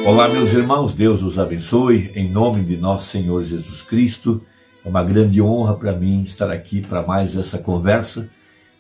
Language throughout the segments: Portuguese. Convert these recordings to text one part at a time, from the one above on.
Olá, meus irmãos, Deus os abençoe, em nome de nosso Senhor Jesus Cristo. É uma grande honra para mim estar aqui para mais essa conversa,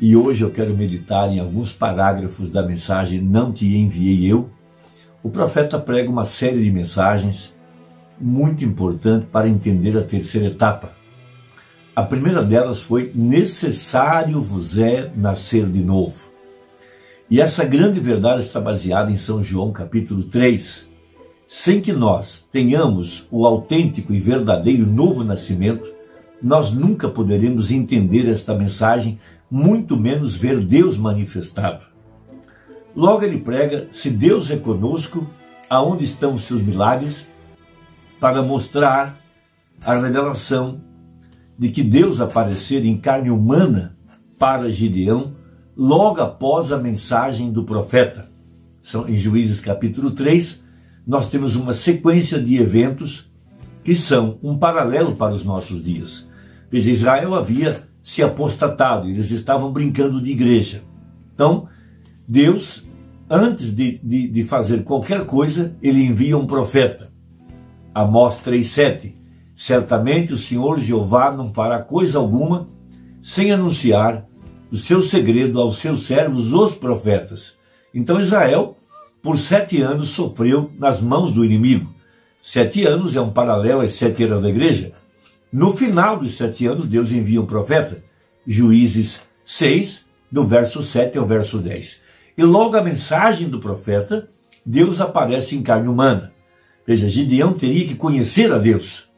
e hoje eu quero meditar em alguns parágrafos da mensagem Não Te Enviei Eu. O profeta prega uma série de mensagens muito importantes para entender a terceira etapa. A primeira delas foi: necessário vos é nascer de novo. E essa grande verdade está baseada em São João capítulo 3. Sem que nós tenhamos o autêntico e verdadeiro novo nascimento, nós nunca poderemos entender esta mensagem, muito menos ver Deus manifestado. Logo ele prega: se Deus é conosco, aonde estão os seus milagres? Para mostrar a revelação de que Deus aparecer em carne humana para Gideão, logo após a mensagem do profeta. Em Juízes capítulo 3, nós temos uma sequência de eventos que são um paralelo para os nossos dias. Veja, Israel havia se apostatado, eles estavam brincando de igreja. Então, Deus, antes de fazer qualquer coisa, ele envia um profeta. Amós 3,7. Certamente o Senhor Jeová não fará coisa alguma sem anunciar o seu segredo aos seus servos, os profetas. Então Israel, por 7 anos, sofreu nas mãos do inimigo. 7 anos é um paralelo às 7 eras da igreja. No final dos 7 anos, Deus envia um profeta. Juízes 6, do verso 7 ao verso 10. E logo a mensagem do profeta, Deus aparece em carne humana. Veja, Gideão teria que conhecer a Deus.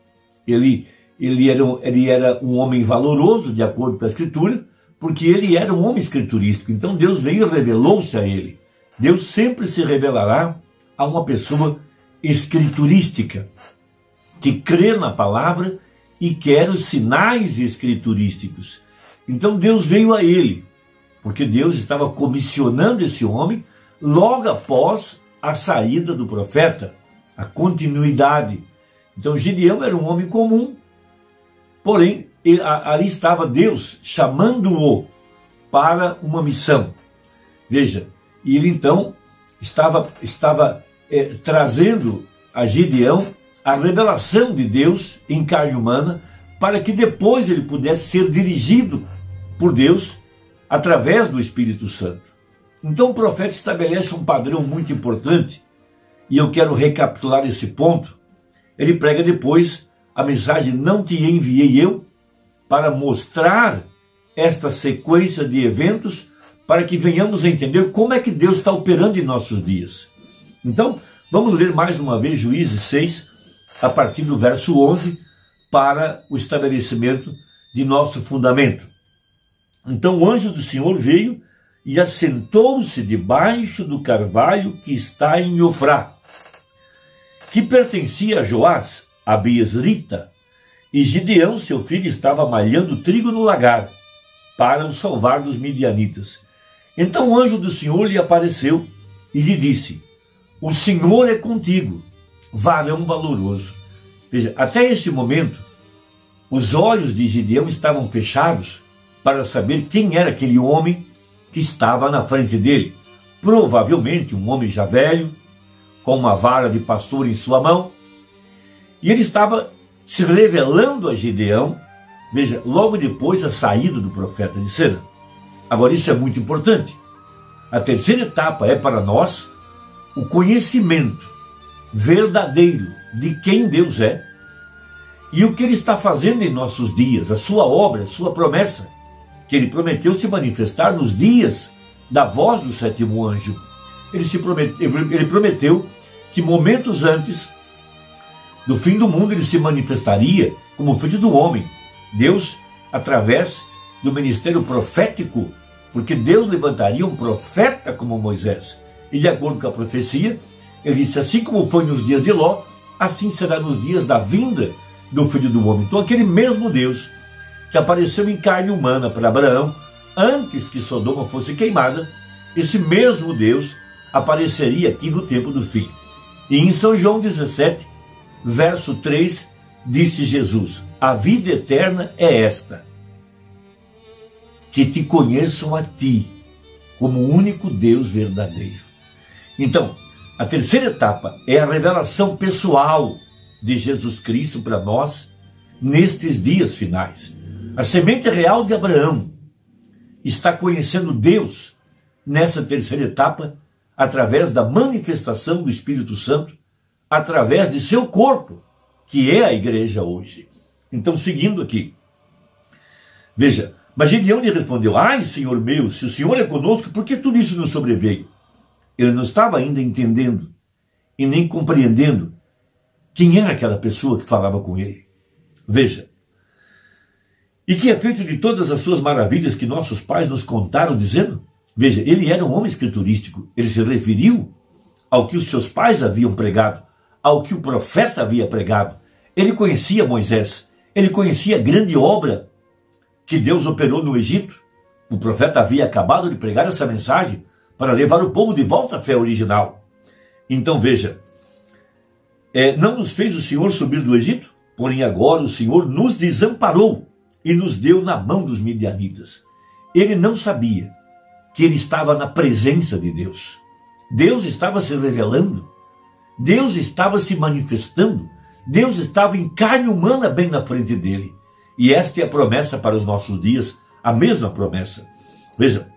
Ele era um homem valoroso, de acordo com a Escritura, porque ele era um homem escriturístico. Então Deus veio e revelou-se a ele. Deus sempre se revelará a uma pessoa escriturística, que crê na palavra e quer os sinais escriturísticos. Então Deus veio a ele, porque Deus estava comissionando esse homem logo após a saída do profeta, a continuidade. Então Gideão era um homem comum, porém ali estava Deus chamando-o para uma missão. Veja, e ele então estava trazendo a Gideão a revelação de Deus em carne humana, para que depois ele pudesse ser dirigido por Deus através do Espírito Santo. Então o profeta estabelece um padrão muito importante, e eu quero recapitular esse ponto. Ele prega depois a mensagem Não Te Enviei Eu, para mostrar esta sequência de eventos, para que venhamos a entender como é que Deus está operando em nossos dias. Então, vamos ler mais uma vez Juízes 6, a partir do verso 11, para o estabelecimento de nosso fundamento. Então o anjo do Senhor veio e assentou-se debaixo do carvalho que está em Ofrá, que pertencia a Joás, a Biesrita, e Gideão, seu filho, estava malhando trigo no lagar, para o salvar dos midianitas. Então o anjo do Senhor lhe apareceu e lhe disse: o Senhor é contigo, varão valoroso. Veja, até esse momento, os olhos de Gideão estavam fechados para saber quem era aquele homem que estava na frente dele. Provavelmente um homem já velho, com uma vara de pastor em sua mão. E ele estava se revelando a Gideão, veja, logo depois da saída do profeta de cena. Agora, isso é muito importante. A terceira etapa é para nós o conhecimento verdadeiro de quem Deus é e o que Ele está fazendo em nossos dias, a sua obra, a sua promessa, que Ele prometeu se manifestar nos dias da voz do sétimo anjo. Ele prometeu que momentos antes do fim do mundo Ele se manifestaria como Filho do Homem. Deus, através do ministério profético, porque Deus levantaria um profeta como Moisés. E de acordo com a profecia, ele disse: assim como foi nos dias de Ló, assim será nos dias da vinda do Filho do Homem. Então aquele mesmo Deus que apareceu em carne humana para Abraão, antes que Sodoma fosse queimada, esse mesmo Deus apareceria aqui no tempo do fim. E em São João 17, verso 3, disse Jesus: a vida eterna é esta, que te conheçam a ti, como o único Deus verdadeiro. Então, A terceira etapa é a revelação pessoal de Jesus Cristo para nós nestes dias finais. A semente real de Abraão está conhecendo Deus nessa terceira etapa através da manifestação do Espírito Santo, através de seu corpo, que é a igreja hoje. Então, seguindo aqui, veja, mas Gideão lhe respondeu: ai, Senhor meu, se o Senhor é conosco, por que tudo isso nos sobreveio? Ele não estava ainda entendendo e nem compreendendo quem era aquela pessoa que falava com ele. Veja, e que é feito de todas as suas maravilhas que nossos pais nos contaram, dizendo, veja, ele era um homem escriturístico, ele se referiu ao que os seus pais haviam pregado, ao que o profeta havia pregado. Ele conhecia Moisés, ele conhecia a grande obra que Deus operou no Egito. O profeta havia acabado de pregar essa mensagem para levar o povo de volta à fé original. Então veja, não nos fez o Senhor subir do Egito? Porém agora o Senhor nos desamparou e nos deu na mão dos midianitas. Ele não sabia que ele estava na presença de Deus. Deus estava se revelando, Deus estava se manifestando, Deus estava em carne humana bem na frente dele. E esta é a promessa para os nossos dias, a mesma promessa. Veja,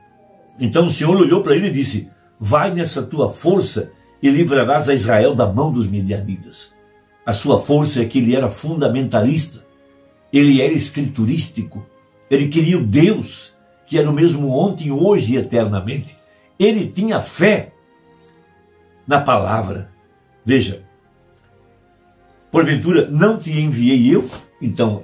então o Senhor olhou para ele e disse: vai nessa tua força e livrarás a Israel da mão dos midianitas. A sua força é que ele era fundamentalista, ele era escriturístico, ele queria o Deus que era o mesmo ontem, hoje e eternamente. Ele tinha fé na palavra. Veja, porventura não te enviei eu? Então,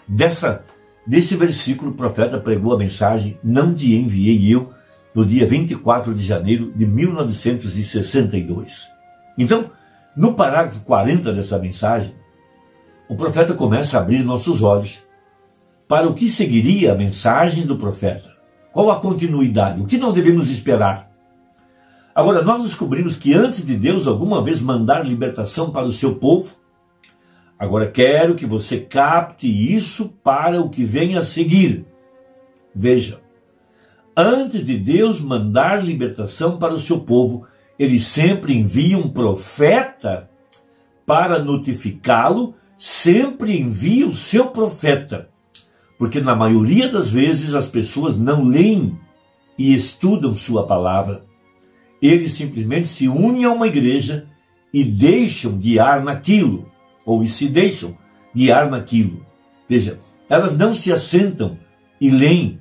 desse versículo o profeta pregou a mensagem: não te enviei eu, no dia 24 de janeiro de 1962. Então, no parágrafo 40 dessa mensagem, o profeta começa a abrir nossos olhos para o que seguiria a mensagem do profeta. Qual a continuidade? O que não devemos esperar? Agora, nós descobrimos que antes de Deus alguma vez mandar libertação para o seu povo, agora quero que você capte isso para o que vem a seguir. Veja, antes de Deus mandar libertação para o seu povo, ele sempre envia um profeta para notificá-lo, sempre envia o seu profeta. Porque na maioria das vezes as pessoas não leem e estudam sua palavra. Eles simplesmente se unem a uma igreja e deixam guiar naquilo, ou se deixam guiar naquilo. Veja, elas não se assentam e leem.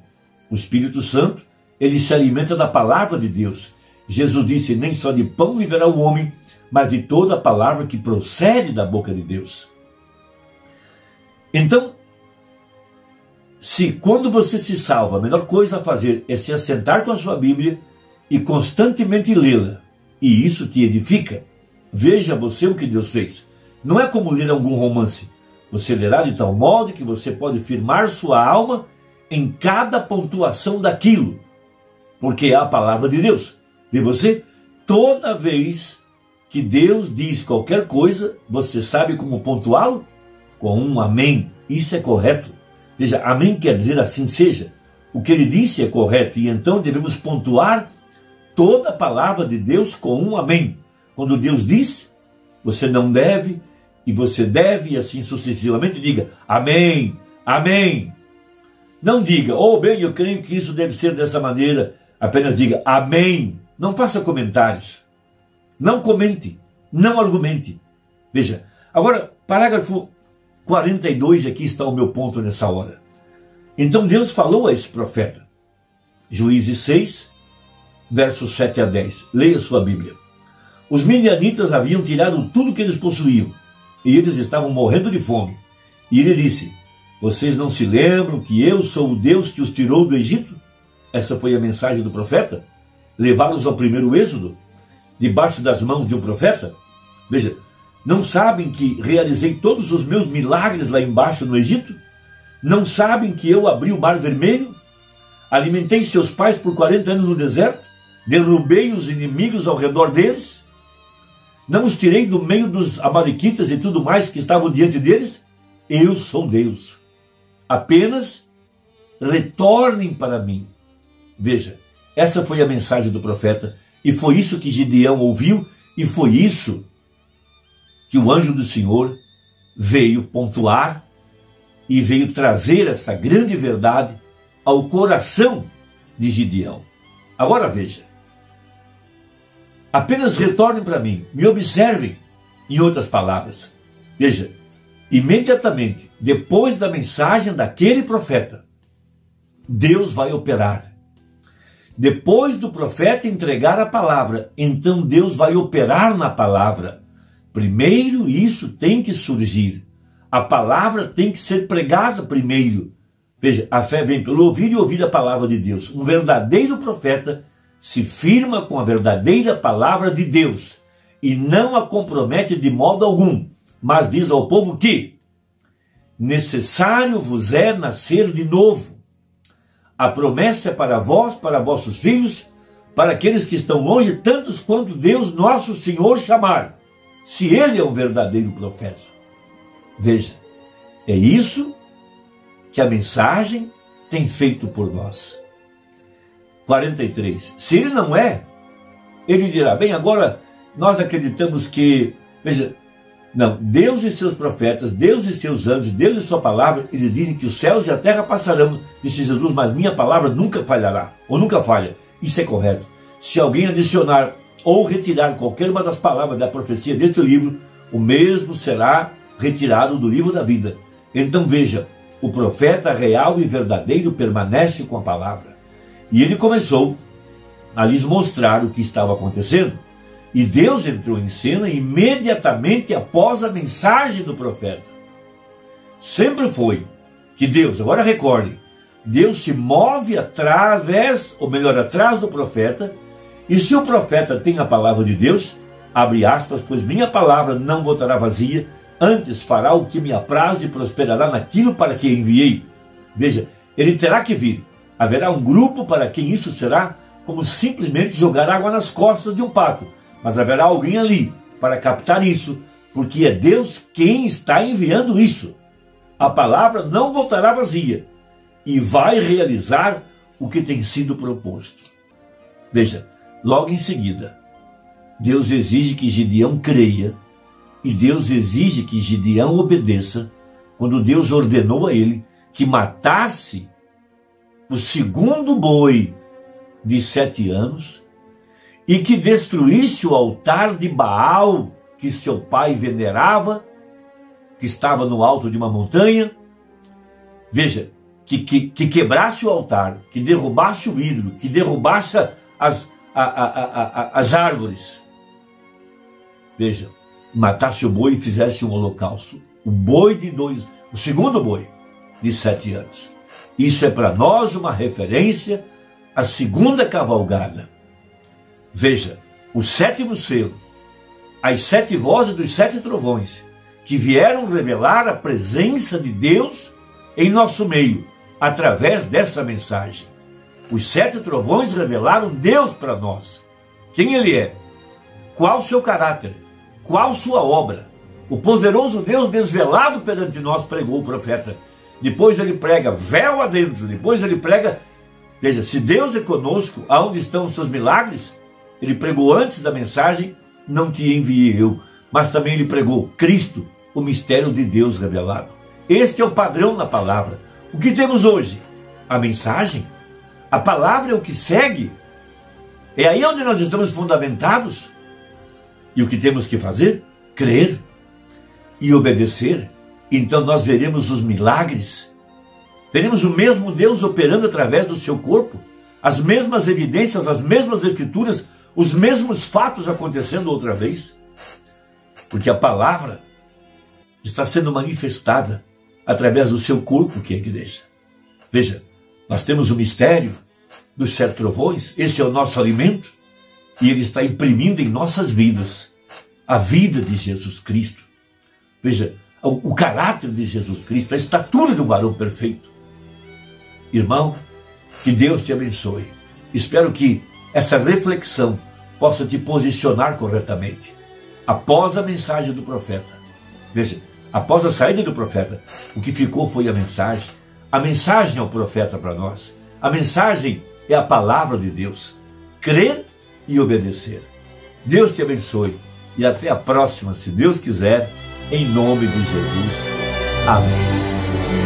O Espírito Santo, ele se alimenta da palavra de Deus. Jesus disse: nem só de pão viverá o homem, mas de toda a palavra que procede da boca de Deus. Então, se quando você se salva, a melhor coisa a fazer é se assentar com a sua Bíblia e constantemente lê-la, e isso te edifica, veja você o que Deus fez. Não é como ler algum romance. Você lerá de tal modo que você pode firmar sua alma em cada pontuação daquilo, porque é a palavra de Deus. E você, toda vez que Deus diz qualquer coisa, você sabe como pontuá-lo? Com um amém. Isso é correto. Veja, amém quer dizer assim seja. O que ele disse é correto, e então devemos pontuar toda a palavra de Deus com um amém. Quando Deus diz, você não deve, e você deve, e assim sucessivamente, diga amém, amém. Não diga, oh bem, eu creio que isso deve ser dessa maneira. Apenas diga amém. Não faça comentários. Não comente. Não argumente. Veja, agora, parágrafo 42, aqui está o meu ponto nessa hora. Então Deus falou a esse profeta. Juízes 6, versos 7 a 10. Leia sua Bíblia. Os midianitas haviam tirado tudo que eles possuíam, e eles estavam morrendo de fome. E ele disse: vocês não se lembram que eu sou o Deus que os tirou do Egito? Essa foi a mensagem do profeta? Levá-los ao primeiro êxodo, debaixo das mãos de um profeta? Veja, não sabem que realizei todos os meus milagres lá embaixo no Egito? Não sabem que eu abri o mar vermelho? Alimentei seus pais por 40 anos no deserto? Derrubei os inimigos ao redor deles? Não os tirei do meio dos amalequitas e tudo mais que estavam diante deles? Eu sou Deus. Apenas retornem para mim. Veja, essa foi a mensagem do profeta, e foi isso que Gideão ouviu E foi isso que o anjo do Senhor veio pontuar e veio trazer essa grande verdade ao coração de Gideão. Agora veja, apenas retornem para mim, me observem, em outras palavras. Veja, imediatamente depois da mensagem daquele profeta, Deus vai operar. Depois do profeta entregar a palavra, então Deus vai operar na palavra. Primeiro isso tem que surgir. A palavra tem que ser pregada primeiro. Veja, a fé vem pelo ouvir e ouvir a palavra de Deus. Um verdadeiro profeta se firma com a verdadeira palavra de Deus e não a compromete de modo algum, mas diz ao povo que necessário vos é nascer de novo. A promessa é para vós, para vossos filhos, para aqueles que estão longe, tantos quanto Deus nosso Senhor chamar, se Ele é um verdadeiro profeta. Veja, é isso que a mensagem tem feito por nós. 43. Se Ele não é, Ele dirá, bem, agora nós acreditamos que, veja, não, Deus e seus profetas, Deus e seus anjos, Deus e sua palavra, eles dizem que os céus e a terra passarão, disse Jesus, mas minha palavra nunca falhará, ou nunca falha. Isso é correto. Se alguém adicionar ou retirar qualquer uma das palavras da profecia deste livro, o mesmo será retirado do livro da vida. Então veja, o profeta real e verdadeiro permanece com a palavra. E ele começou a lhes mostrar o que estava acontecendo. E Deus entrou em cena imediatamente após a mensagem do profeta. Sempre foi que Deus, agora recorde, Deus se move através, ou melhor, atrás do profeta, e se o profeta tem a palavra de Deus, abre aspas, pois minha palavra não voltará vazia, antes fará o que me apraz e prosperará naquilo para que enviei. Veja, ele terá que vir. Haverá um grupo para quem isso será como simplesmente jogar água nas costas de um pato. Mas haverá alguém ali para captar isso, porque é Deus quem está enviando isso. A palavra não voltará vazia e vai realizar o que tem sido proposto. Veja, logo em seguida, Deus exige que Gideão creia e Deus exige que Gideão obedeça quando Deus ordenou a ele que matasse o segundo boi de 7 anos e que destruísse o altar de Baal que seu pai venerava, que estava no alto de uma montanha. Veja, que quebrasse o altar, que derrubasse o ídolo, que derrubasse as árvores. Veja, matasse o boi e fizesse um holocausto. O segundo boi de 7 anos. Isso é para nós uma referência à segunda cavalgada. Veja, o 7º selo, as 7 vozes dos 7 trovões, que vieram revelar a presença de Deus em nosso meio, através dessa mensagem. Os 7 trovões revelaram Deus para nós. Quem Ele é? Qual o seu caráter? Qual sua obra? O poderoso Deus desvelado perante nós, pregou o profeta. Depois ele prega véu adentro, depois ele prega, veja, se Deus é conosco, aonde estão os seus milagres? Ele pregou antes da mensagem, não te enviei eu, mas também ele pregou Cristo, o mistério de Deus revelado. Este é o padrão na palavra. O que temos hoje? A mensagem. A palavra é o que segue. É aí onde nós estamos fundamentados. E o que temos que fazer? Crer e obedecer. Então nós veremos os milagres. Veremos o mesmo Deus operando através do seu corpo. As mesmas evidências, as mesmas escrituras, os mesmos fatos acontecendo outra vez. Porque a palavra está sendo manifestada através do seu corpo, que é a igreja. Veja, nós temos o mistério dos 7 trovões, esse é o nosso alimento, e ele está imprimindo em nossas vidas a vida de Jesus Cristo. Veja, o caráter de Jesus Cristo, a estatura do varão perfeito. Irmão, que Deus te abençoe. Espero que essa reflexão possa te posicionar corretamente. Após a mensagem do profeta, veja, após a saída do profeta, o que ficou foi a mensagem. A mensagem é o profeta para nós. A mensagem é a palavra de Deus. Crer e obedecer. Deus te abençoe e até a próxima, se Deus quiser, em nome de Jesus. Amém.